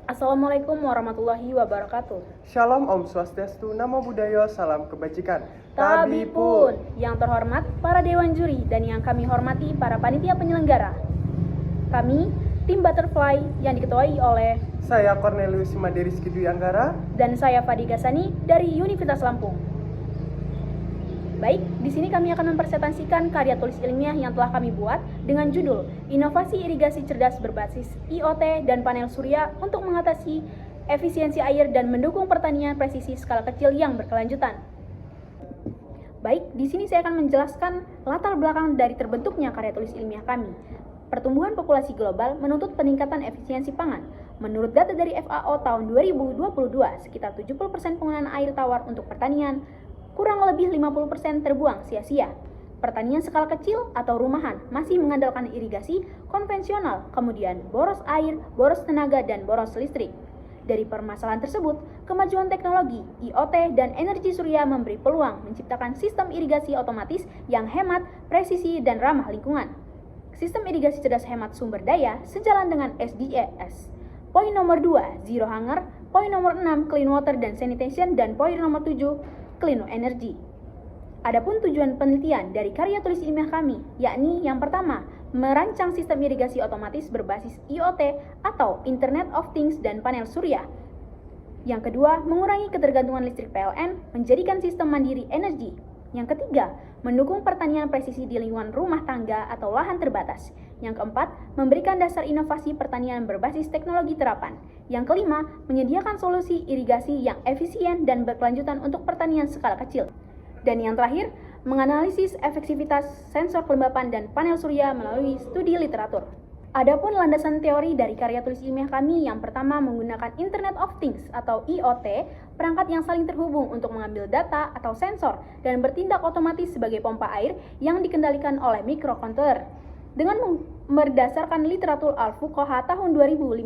Assalamualaikum warahmatullahi wabarakatuh. Shalom Om Swastiastu, Namo Buddhaya, salam kebajikan. Tabi pun, yang terhormat para dewan juri dan yang kami hormati para panitia penyelenggara. Kami, tim Butterfly yang diketuai oleh Saya Cornelius Simaderiski Dwi Anggara dan saya Fadi Gasani dari Universitas Lampung. Baik, di sini kami akan mempresentasikan karya tulis ilmiah yang telah kami buat dengan judul Inovasi Irigasi Cerdas Berbasis IoT dan Panel Surya untuk mengatasi efisiensi air dan mendukung pertanian presisi skala kecil yang berkelanjutan. Baik, di sini saya akan menjelaskan latar belakang dari terbentuknya karya tulis ilmiah kami. Pertumbuhan populasi global menuntut peningkatan efisiensi pangan. Menurut data dari FAO tahun 2022, sekitar 70% penggunaan air tawar untuk pertanian, kurang lebih 50% terbuang sia-sia. Pertanian skala kecil atau rumahan masih mengandalkan irigasi konvensional, kemudian boros air, boros tenaga, dan boros listrik. Dari permasalahan tersebut, kemajuan teknologi, IoT, dan energi surya memberi peluang menciptakan sistem irigasi otomatis yang hemat, presisi, dan ramah lingkungan. Sistem irigasi cerdas hemat sumber daya sejalan dengan SDGs. Poin nomor 2, Zero Hunger. Poin nomor 6, Clean Water dan Sanitation. Dan poin nomor 7, Clean Energy. Adapun tujuan penelitian dari karya tulis ilmiah kami, yakni yang pertama, merancang sistem irigasi otomatis berbasis IoT atau Internet of Things dan panel surya. Yang kedua, mengurangi ketergantungan listrik PLN, menjadikan sistem mandiri energi. Yang ketiga, mendukung pertanian presisi di lingkungan rumah tangga atau lahan terbatas. Yang keempat, memberikan dasar inovasi pertanian berbasis teknologi terapan. Yang kelima, menyediakan solusi irigasi yang efisien dan berkelanjutan untuk pertanian skala kecil. Dan yang terakhir, menganalisis efektivitas sensor kelembapan dan panel surya melalui studi literatur. Adapun landasan teori dari karya tulis ilmiah kami, yang pertama menggunakan Internet of Things atau IoT, perangkat yang saling terhubung untuk mengambil data atau sensor dan bertindak otomatis sebagai pompa air yang dikendalikan oleh microcontroller. Dengan berdasarkan literatur Al-Fuqaha tahun 2015.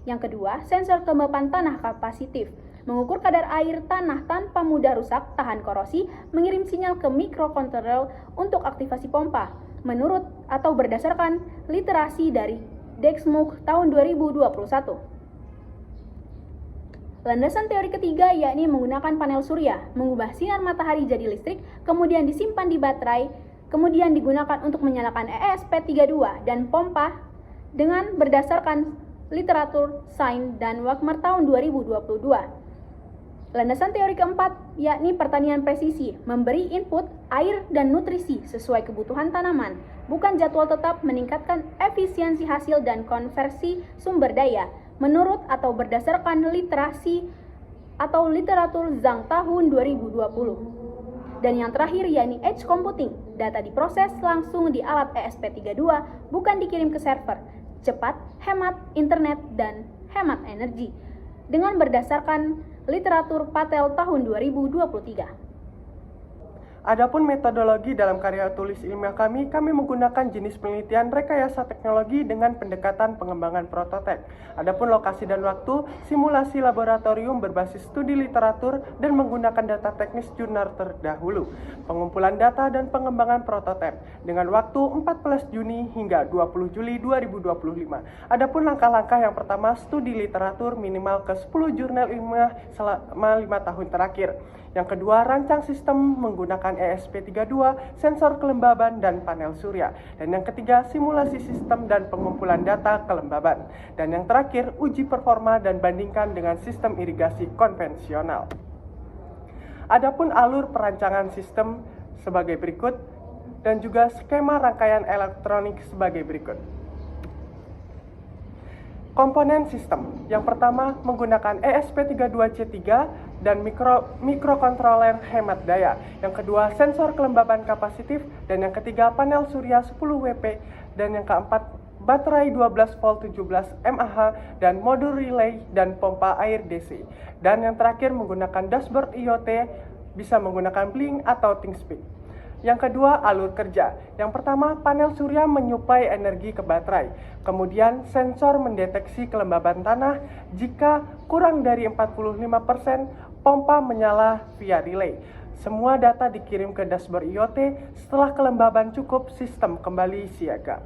Yang kedua, sensor kelembapan tanah kapasitif, mengukur kadar air tanah tanpa mudah rusak, tahan korosi, mengirim sinyal ke microcontroller untuk aktivasi pompa. Menurut atau berdasarkan literasi dari Dexmook tahun 2021. Landasan teori ketiga yakni menggunakan panel surya, mengubah sinar matahari jadi listrik, kemudian disimpan di baterai, kemudian digunakan untuk menyalakan ESP32 dan pompa dengan berdasarkan literatur Sain dan Wagner tahun 2022. Landasan teori keempat yakni pertanian presisi, memberi input air dan nutrisi sesuai kebutuhan tanaman, bukan jadwal tetap, meningkatkan efisiensi hasil dan konversi sumber daya, menurut atau berdasarkan literasi atau literatur Zhang tahun 2020. Dan yang terakhir yakni edge computing, data diproses langsung di alat ESP32, bukan dikirim ke server, cepat, hemat internet, dan hemat energi, dengan berdasarkan literatur Patel tahun 2023. Adapun metodologi dalam karya tulis ilmiah kami menggunakan jenis penelitian rekayasa teknologi dengan pendekatan pengembangan prototipe. Adapun lokasi dan waktu, simulasi laboratorium berbasis studi literatur dan menggunakan data teknis jurnal terdahulu. Pengumpulan data dan pengembangan prototipe dengan waktu 14 Juni hingga 20 Juli 2025. Adapun langkah-langkah yang pertama, studi literatur minimal ke 10 jurnal ilmiah selama 5 tahun terakhir. Yang kedua, rancang sistem menggunakan ESP32, sensor kelembaban, dan panel surya. Dan yang ketiga, simulasi sistem dan pengumpulan data kelembaban. Dan yang terakhir, uji performa dan bandingkan dengan sistem irigasi konvensional. Adapun alur perancangan sistem sebagai berikut, dan juga skema rangkaian elektronik sebagai berikut. Komponen sistem. Yang pertama menggunakan ESP32C3 dan mikrokontroler hemat daya. Yang kedua sensor kelembaban kapasitif, dan yang ketiga panel surya 10 WP, dan yang keempat baterai 12 volt 17 mAh dan modul relay dan pompa air DC. Dan yang terakhir menggunakan dashboard IoT, bisa menggunakan Blink atau ThinkSpeak. Yang kedua, alur kerja. Yang pertama, panel surya menyuplai energi ke baterai. Kemudian, sensor mendeteksi kelembaban tanah. Jika kurang dari 45%, pompa menyala via relay. Semua data dikirim ke dashboard IoT. Setelah kelembaban cukup, sistem kembali siaga.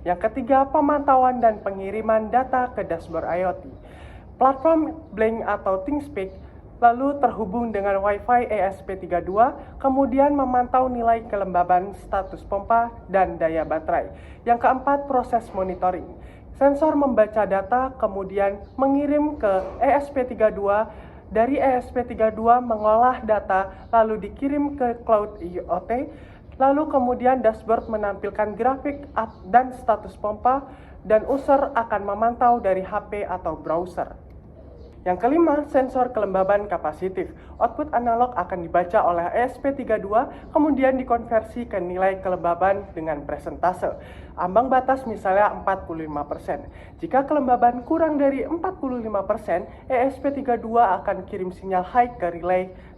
Yang ketiga, pemantauan dan pengiriman data ke dashboard IoT. Platform Blink atau ThingSpeak lalu terhubung dengan Wi-Fi ESP32, kemudian memantau nilai kelembaban, status pompa, dan daya baterai. Yang keempat, proses monitoring. Sensor membaca data, kemudian mengirim ke ESP32, dari ESP32 mengolah data, lalu dikirim ke Cloud IoT, lalu kemudian dashboard menampilkan grafik dan status pompa, dan user akan memantau dari HP atau browser. Yang kelima, sensor kelembaban kapasitif. Output analog akan dibaca oleh ESP32, kemudian dikonversi ke nilai kelembaban dengan persentase. Ambang batas misalnya 45%. Jika kelembaban kurang dari 45%, ESP32 akan kirim sinyal high ke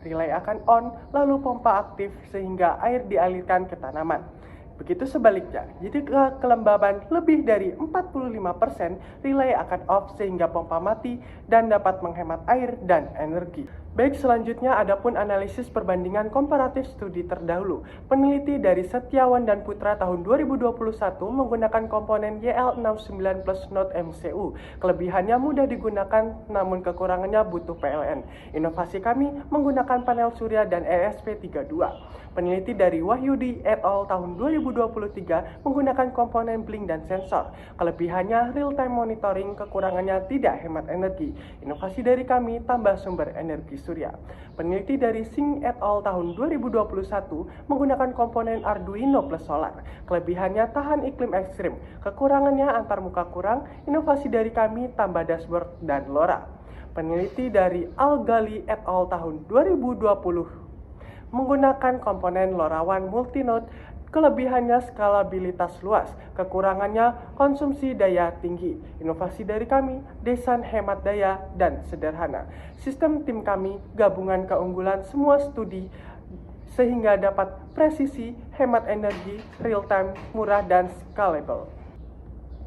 relay akan on, lalu pompa aktif sehingga air dialirkan ke tanaman. Begitu sebaliknya, jika kelembaban lebih dari 45%, relay akan off sehingga pompa mati dan dapat menghemat air dan energi. Baik, selanjutnya adapun analisis perbandingan komparatif studi terdahulu. Peneliti dari Setiawan dan Putra tahun 2021 menggunakan komponen YL69 plus Node MCU. Kelebihannya mudah digunakan, namun kekurangannya butuh PLN. Inovasi kami menggunakan panel surya dan ESP32. Peneliti dari Wahyudi et al. Tahun 2023 menggunakan komponen Blink dan sensor. Kelebihannya real-time monitoring, kekurangannya tidak hemat energi. Inovasi dari kami tambah sumber energi surya. Peneliti dari Singh et al. Tahun 2021 menggunakan komponen Arduino plus solar. Kelebihannya tahan iklim ekstrim. Kekurangannya antarmuka kurang. Inovasi dari kami tambah dashboard dan LoRa. Peneliti dari Al-Ghali et al. Tahun 2020 menggunakan komponen LoRaWAN multinode. Kelebihannya skalabilitas luas, kekurangannya konsumsi daya tinggi. Inovasi dari kami, desain hemat daya dan sederhana. Sistem tim kami, gabungan keunggulan semua studi sehingga dapat presisi, hemat energi, real time, murah dan scalable.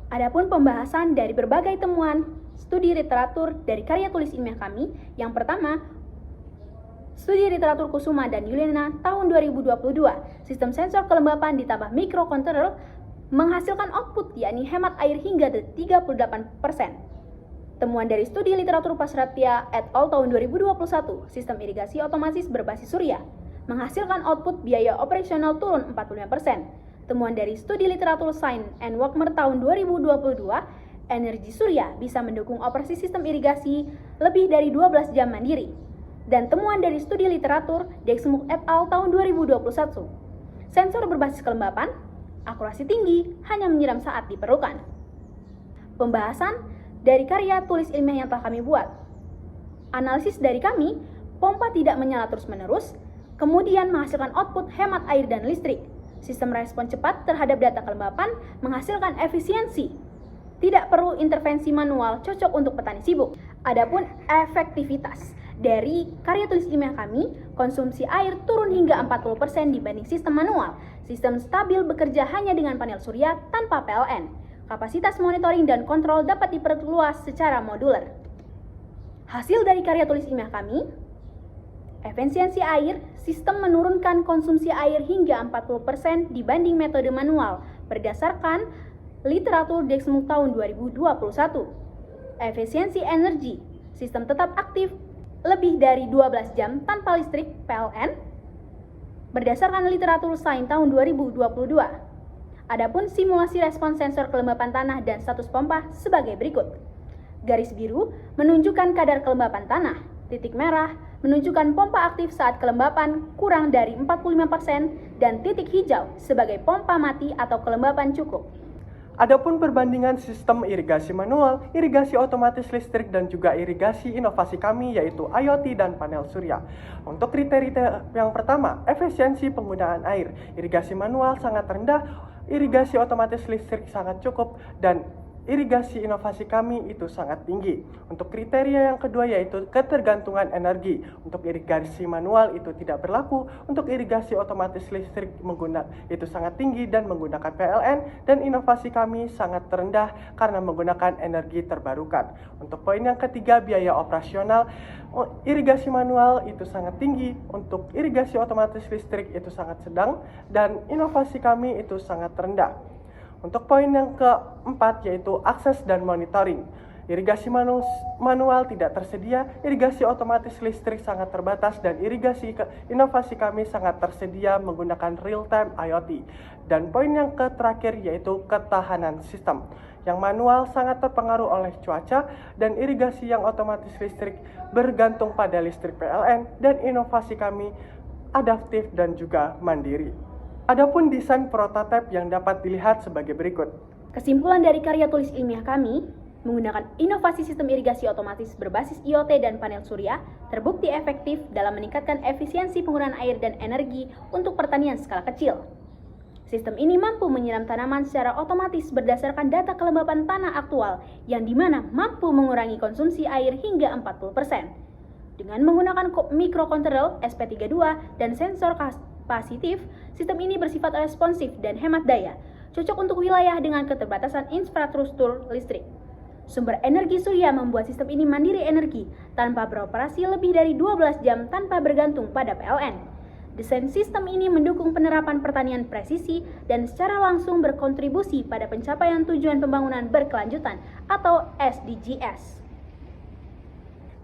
Adapun pembahasan dari berbagai temuan studi literatur dari karya tulis ilmiah kami, yang pertama, Studi Literatur Kusuma dan Yuliana tahun 2022, sistem sensor kelembapan ditambah microcontroller menghasilkan output yakni hemat air hingga 38%. Temuan dari Studi Literatur Pasratya et al. Tahun 2021, sistem irigasi otomatis berbasis surya menghasilkan output biaya operasional turun 45%. Temuan dari Studi Literatur Science and Workmer tahun 2022, energi surya bisa mendukung operasi sistem irigasi lebih dari 12 jam mandiri. Dan temuan dari Studi Literatur Dexmuth et al. Tahun 2021, sensor berbasis kelembapan, akurasi tinggi, hanya menyiram saat diperlukan. Pembahasan dari karya tulis ilmiah yang telah kami buat. Analisis dari kami, pompa tidak menyala terus-menerus, kemudian menghasilkan output hemat air dan listrik. Sistem respon cepat terhadap data kelembapan menghasilkan efisiensi. Tidak perlu intervensi manual, cocok untuk petani sibuk. Adapun efektivitas dari karya tulis ilmiah kami, konsumsi air turun hingga 40% dibanding sistem manual. Sistem stabil bekerja hanya dengan panel surya tanpa PLN. Kapasitas monitoring dan kontrol dapat diperluas secara modular. Hasil dari karya tulis ilmiah kami, efisiensi air, sistem menurunkan konsumsi air hingga 40% dibanding metode manual berdasarkan literatur Dexmuth tahun 2021. Efisiensi energi, sistem tetap aktif lebih dari 12 jam tanpa listrik PLN berdasarkan literatur Science tahun 2022. Adapun simulasi respons sensor kelembapan tanah dan status pompa sebagai berikut. Garis biru menunjukkan kadar kelembapan tanah, titik merah menunjukkan pompa aktif saat kelembapan kurang dari 45% dan titik hijau sebagai pompa mati atau kelembapan cukup. Adapun perbandingan sistem irigasi manual, irigasi otomatis listrik, dan juga irigasi inovasi kami yaitu IoT dan panel surya. Untuk kriteria yang pertama, efisiensi penggunaan air. Irigasi manual sangat rendah, irigasi otomatis listrik sangat cukup, dan irigasi inovasi kami itu sangat tinggi. Untuk kriteria yang kedua yaitu ketergantungan energi. Untuk irigasi manual itu tidak berlaku. Untuk irigasi otomatis listrik itu sangat tinggi dan menggunakan PLN, dan inovasi kami sangat rendah karena menggunakan energi terbarukan. Untuk poin yang ketiga, biaya operasional. Irigasi manual itu sangat tinggi, untuk irigasi otomatis listrik itu sangat sedang, dan inovasi kami itu sangat rendah. Untuk poin yang keempat yaitu akses dan monitoring. Irigasi manual tidak tersedia, irigasi otomatis listrik sangat terbatas, dan inovasi kami sangat tersedia menggunakan real-time IoT. Dan poin yang terakhir yaitu ketahanan sistem. Yang manual sangat terpengaruh oleh cuaca, dan irigasi yang otomatis listrik bergantung pada listrik PLN, dan inovasi kami adaptif dan juga mandiri. Adapun desain prototipe yang dapat dilihat sebagai berikut. Kesimpulan dari karya tulis ilmiah kami, menggunakan inovasi sistem irigasi otomatis berbasis IoT dan panel surya, terbukti efektif dalam meningkatkan efisiensi penggunaan air dan energi untuk pertanian skala kecil. Sistem ini mampu menyiram tanaman secara otomatis berdasarkan data kelembapan tanah aktual, yang dimana mampu mengurangi konsumsi air hingga 40%. Dengan menggunakan microcontroller SP32 dan sensor kapasitif, sistem ini bersifat responsif dan hemat daya, cocok untuk wilayah dengan keterbatasan infrastruktur listrik. Sumber energi surya membuat sistem ini mandiri energi tanpa beroperasi lebih dari 12 jam tanpa bergantung pada PLN. Desain sistem ini mendukung penerapan pertanian presisi dan secara langsung berkontribusi pada pencapaian tujuan pembangunan berkelanjutan atau SDGs.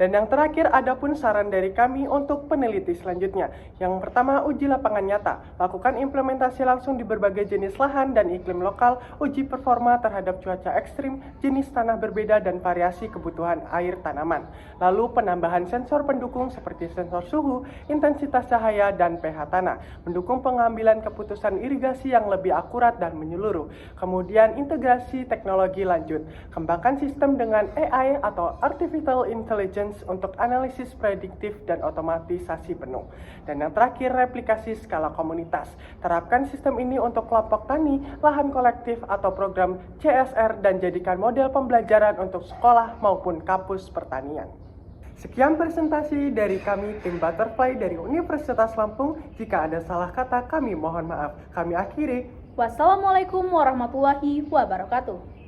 Dan yang terakhir, ada pun saran dari kami untuk peneliti selanjutnya. Yang pertama, uji lapangan nyata. Lakukan implementasi langsung di berbagai jenis lahan dan iklim lokal, uji performa terhadap cuaca ekstrim, jenis tanah berbeda, dan variasi kebutuhan air tanaman. Lalu penambahan sensor pendukung seperti sensor suhu, intensitas cahaya, dan pH tanah. Mendukung pengambilan keputusan irigasi yang lebih akurat dan menyeluruh. Kemudian integrasi teknologi lanjut. Kembangkan sistem dengan AI atau Artificial Intelligence untuk analisis prediktif dan otomatisasi penuh. Dan yang terakhir, replikasi skala komunitas. Terapkan sistem ini untuk kelompok tani, lahan kolektif, atau program CSR dan jadikan model pembelajaran untuk sekolah maupun kampus pertanian. Sekian presentasi dari kami tim Butterfly dari Universitas Lampung. Jika ada salah kata, kami mohon maaf. Kami akhiri. Wassalamualaikum warahmatullahi wabarakatuh.